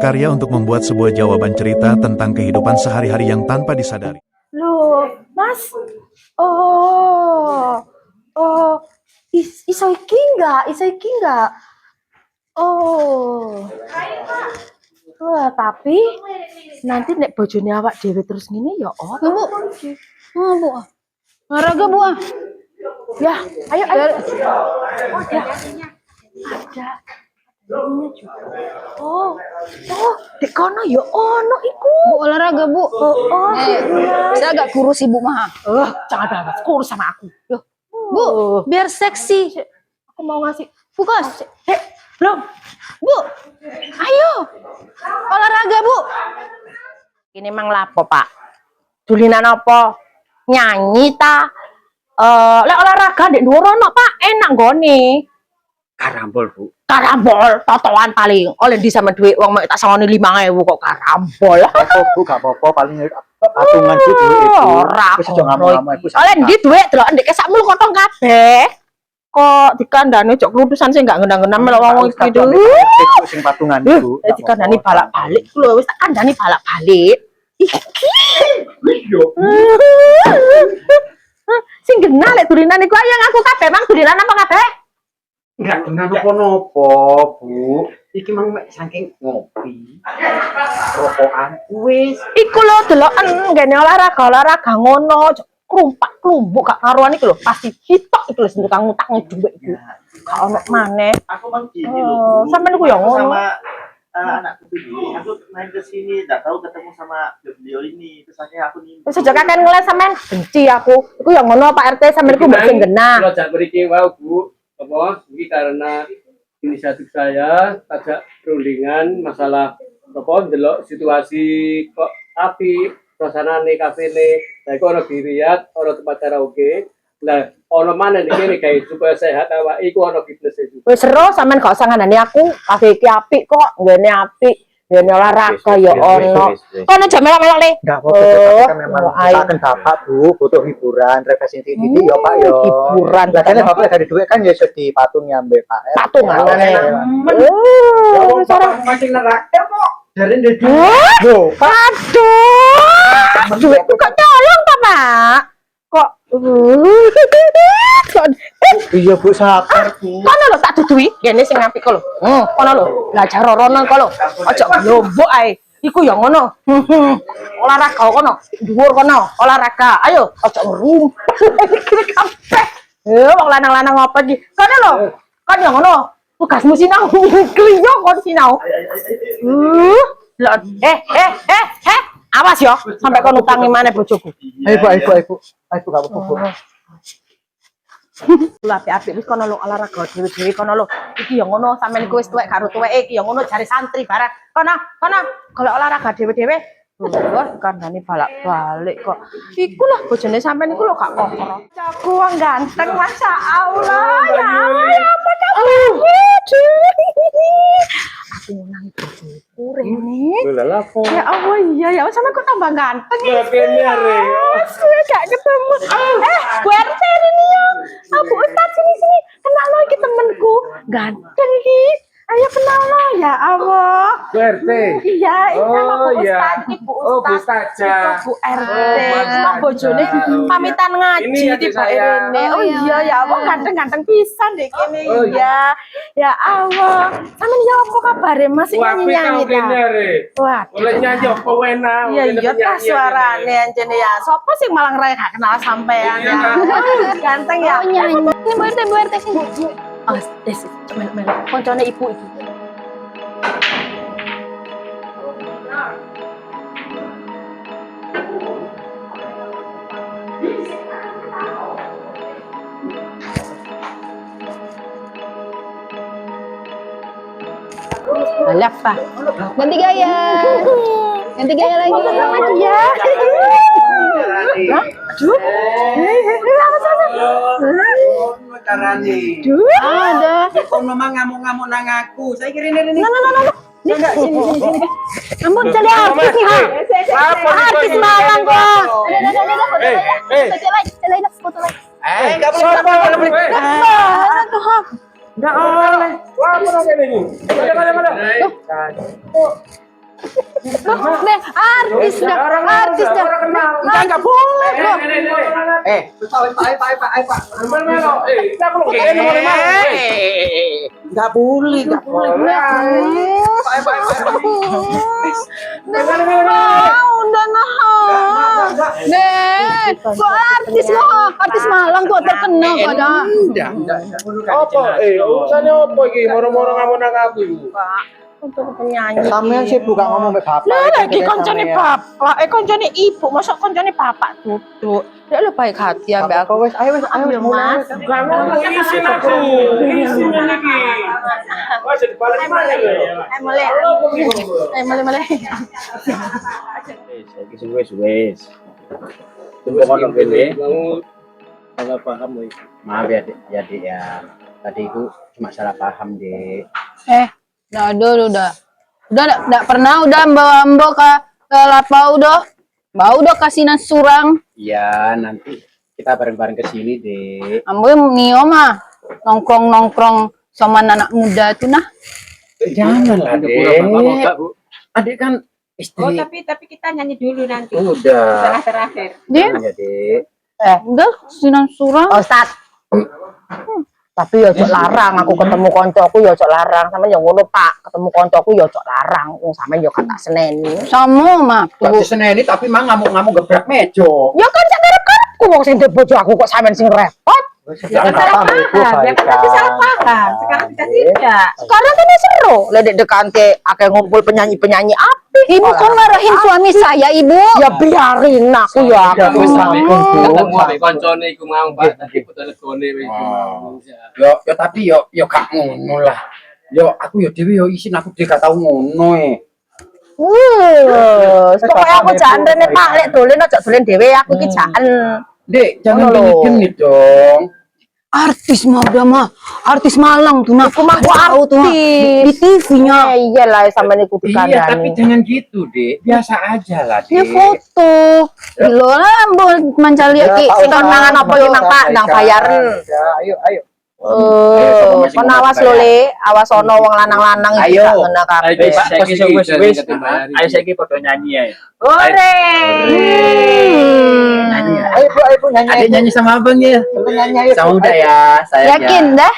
berkarya untuk membuat sebuah jawaban cerita tentang kehidupan sehari-hari yang tanpa disadari. Loh, Mas. Oh. Oh. Iso iki enggak? Oh. Wah, tapi nanti nek bojone awak dhewe terus ngene ya oh. Bu. Oh, Bu. Olahraga, Bu. Ya, ayo. Oh, ya. Ada. Ini juga. Oh, di kono ya ono iku. Bu, olahraga, Bu. Saya agak kurus Ibu mah. Jangan banget kurus sama aku. Loh, Bu, biar seksi. aku mau ngasih. Fokus. Belum. Bu, ayo. Olahraga, Bu. Ini mang lapo, Pak? Dulinan apa? Nyanyi ta? Lek olahraga ndek dhuwur ono, Pak. Enak nggone. Karambol, Bu. Karambol, totoan paling. Oleh di sama duit wong mek tak sangone 5.000 kok karambol. Bu, gak apa-apa paling patungan Bu duit Ibu. Ora. Wis aja ngamuk-ngamuk Ibu. Oleh ndi duit delok ndek kesakmu kotong kabeh. Kok dikandani cok kelutusan sih enggak ngenang-ngenang melok wong iki dulu. Sing patungan Bu. Dikandani balak-balik lho, wis tak kandani balak-balik. Sing genah lek dulinan iku ayo ngaku kabeh, Mang dulinan apa kabeh? Enggak kenal napa-napa, Bu. Iki mang mek saking ngopi. Rokokan wis. Iku lho deloken ngene olahraga ngono, krumpak klumbuk gak karuan iki lho, pasti hitok iki lho sing tukang ngutang dhuwit iku. Gak ono maneh. Aku mang gini loh. Sampeyan iku ya ngono. Sama anakku ini, aku main ke sini, enggak tahu ketemu sama beliau ini. Terus akhirnya aku nih. Wis aja kakek ngeles sampean benci aku. Iku ya ngono Pak RT sampeyan iku mbok sing genah. Kalau jak mriki wae Bu, apa iki karena inisiatif saya ajak perundingan masalah apa ndelok situasi kok api suasanane kafene. Lah iku ana di Riyadh, ana tempat karaoke. Lah ana mana iki kayak supaya sehat awak iku ana fitness itu. Wis seru sampean gak usah ngandani aku. Kafe iki apik kok, ngene apik. Ngene olahraga ya ono. Kono aja melok-melok le. Enggak apa-apa, kan memang kan Bapak Bu butuh hiburan, refreshing titik ya Pak ya. Hiburan. Lah kan Bapak dari duit kan ya iso dipatungi ambek Pak RT. Patungan. Sarang mancing neraka kok. Dari ndek Loh, aduh. Duitku kok nyolong ta, Pak? Kok iya Bu sabar Bu. kono lho tak dudui, ngene sing apik kok lho. Kono lho, belajar rono kok lho. Aja lombok ae. Iku ya ngono. Olahraga kono, dhuwur kono, olahraga. Ayo, aja ngerumpet iki kabeh. Wong lanang-lanang apa iki? Kono lho. Kan ya ngono. Tugasmu sinau, kliyo kon sinau. Lho, awas ya, sampai kon utangi maneh bojoku. Ayo Bu. Ayo gak apa-apa. Lu apik-apik wis kono lho olahraga dhewe-dhewe kono lho. Iki ya ngono sampean iku wis tuwek karo tuweke iki ya ngono jare santri barang. Kono golek olahraga dhewe-dhewe. Wah, kandhane balak-balik kok. Iku lah bojone sampean iku lho gak kokro. Jago wong ganteng masyaallah. Ya apa aku nang bojoku rene. Lha lapo? Ya Allah iya ya sampean kok tambah ganteng. Lah kene are. Gak ketemu. Bu RT ini ya. Bu Ustadz sini. Kenal lo iki temenku. Ganteng iki. Ayo kenal lo ya Allah. Bu RT. Iya, sama Bu iya. Ustadz, Bu Oh, Bu Ustadz. Ustadz. Bu RT. Oh, Sama bojone pamitan ngaji Ini adik tiba saya. ini. Oh iya ya Allah ganteng-ganteng pisan deh kene Oh, iya. Ya Allah. Sampeyan ya apa kabare masih nyanyi-nyanyi ta? Wah. Oleh nyanyi apa wena? Iya ta suarane anjene ya. Sopo sing malang raya gak kenal sampean ya. Ganteng ya. Oh, nyanyi. Ini Bu RT sini. Oh, cuman koncone ibu iki. Alah, Pak. Ganti gaya. Ganti gaya lagi. Sama dia. Hah? Aduh. Carane. Ada. Kok memang ngamuk-ngamuk nang aku. Saya kira ini. Sini. Ampun jadi artis nih, ha. Artis Malang kok. Ada. Foto lagi. Enggak boleh. Tuh, Enggak oleh. Wah, apa ini? Mana? Nih, artis dah. Artis dah. Enggak boleh. Enggak boleh, enggak boleh. Udah nah. Nih, kok artis loh. Artis Malang tuh terkenal kok dah. Apa? Urusannya apa iki? Moro-moro ngamun aku iku. Untuk penyanyi. Sampean sih bukan ngomong ke bapak. Lah lagi koncone bapak, koncone ibu, masa koncone bapak duduk. Dia lu baik hati ambek aku. Wes, ayo Mas. Isin aku. Isin iki. Wah, jadi balik mana lho? Mulai. Wes. Tunggu kono kene. Mau salah paham iki. Maaf ya, Dik. Ya, Dik ya. Tadi itu cuma salah paham, Dik. Udah enggak pernah udah mbok ke lapau doh. Bau doh kasinan surang. Iya, nanti kita bareng-bareng ke sini, Dik. Ambo mio mah nongkrong sama anak muda tuh nah. Janganlah, Dik. Adik kan istri. Oh, tapi kita nyanyi dulu nanti. Udah. Terakhir. Dia Ya, Dik. udah kasinan surang. Ustaz. Tapi ya ojo larang aku ketemu koncoku ya ojo larang. Sampeyan ya ngono, Pak. Ketemu koncoku ya ojo larang. Wong sampeyan ya kata seneni. Sama mah. Berarti seneni tapi mang ngamuk-ngamuk gebrak mejo. Ya kan sak karepku wong sing ndek bojo aku kok sampeyan sing repot. Jangan bapak ibu Biar baik. nanti salah paham. Sekarang kita tidak. Sekarang ini seru. Ledek dekante akeh ngumpul penyanyi-penyanyi apik. Ibu kok marahin suami saya, Ibu? Ya biarin aku ya. Aku. Ketemu ambek koncone iku mau Pak, tadi foto legone wis. Yo tapi yo gak ngono lah. Yo aku yo dhewe yo isin aku dhewe gak tau ngono Pokoknya aku jangan rene Pak, lek dolen aja dolen dhewe aku iki jangan. Dek, jangan Ngono lho. genit dong. Artis mah udah mah. Artis Malang tuh nah. Aku mah tahu tuh nah. Di TV-nya. Iya lah sampeyan iku Iya, tapi dikandani. jangan gitu, Dek. Biasa aja lah, Dia Dek. foto. Lho lah mbok mancali iki Sing konangan apa ki Mang Pak nang bayaran. Ayo. Kon awas lho Le, awas ono wong lanang-lanang iki Ayo. gak ngena kabeh. Ayo saiki foto nyanyi ya. Ore. Nyanyi ya. Ayo Bu, nyanyi. Adik nyanyi sama Abang ya. Nyanyi ayo. Sama udah ya, saya Yakin dah?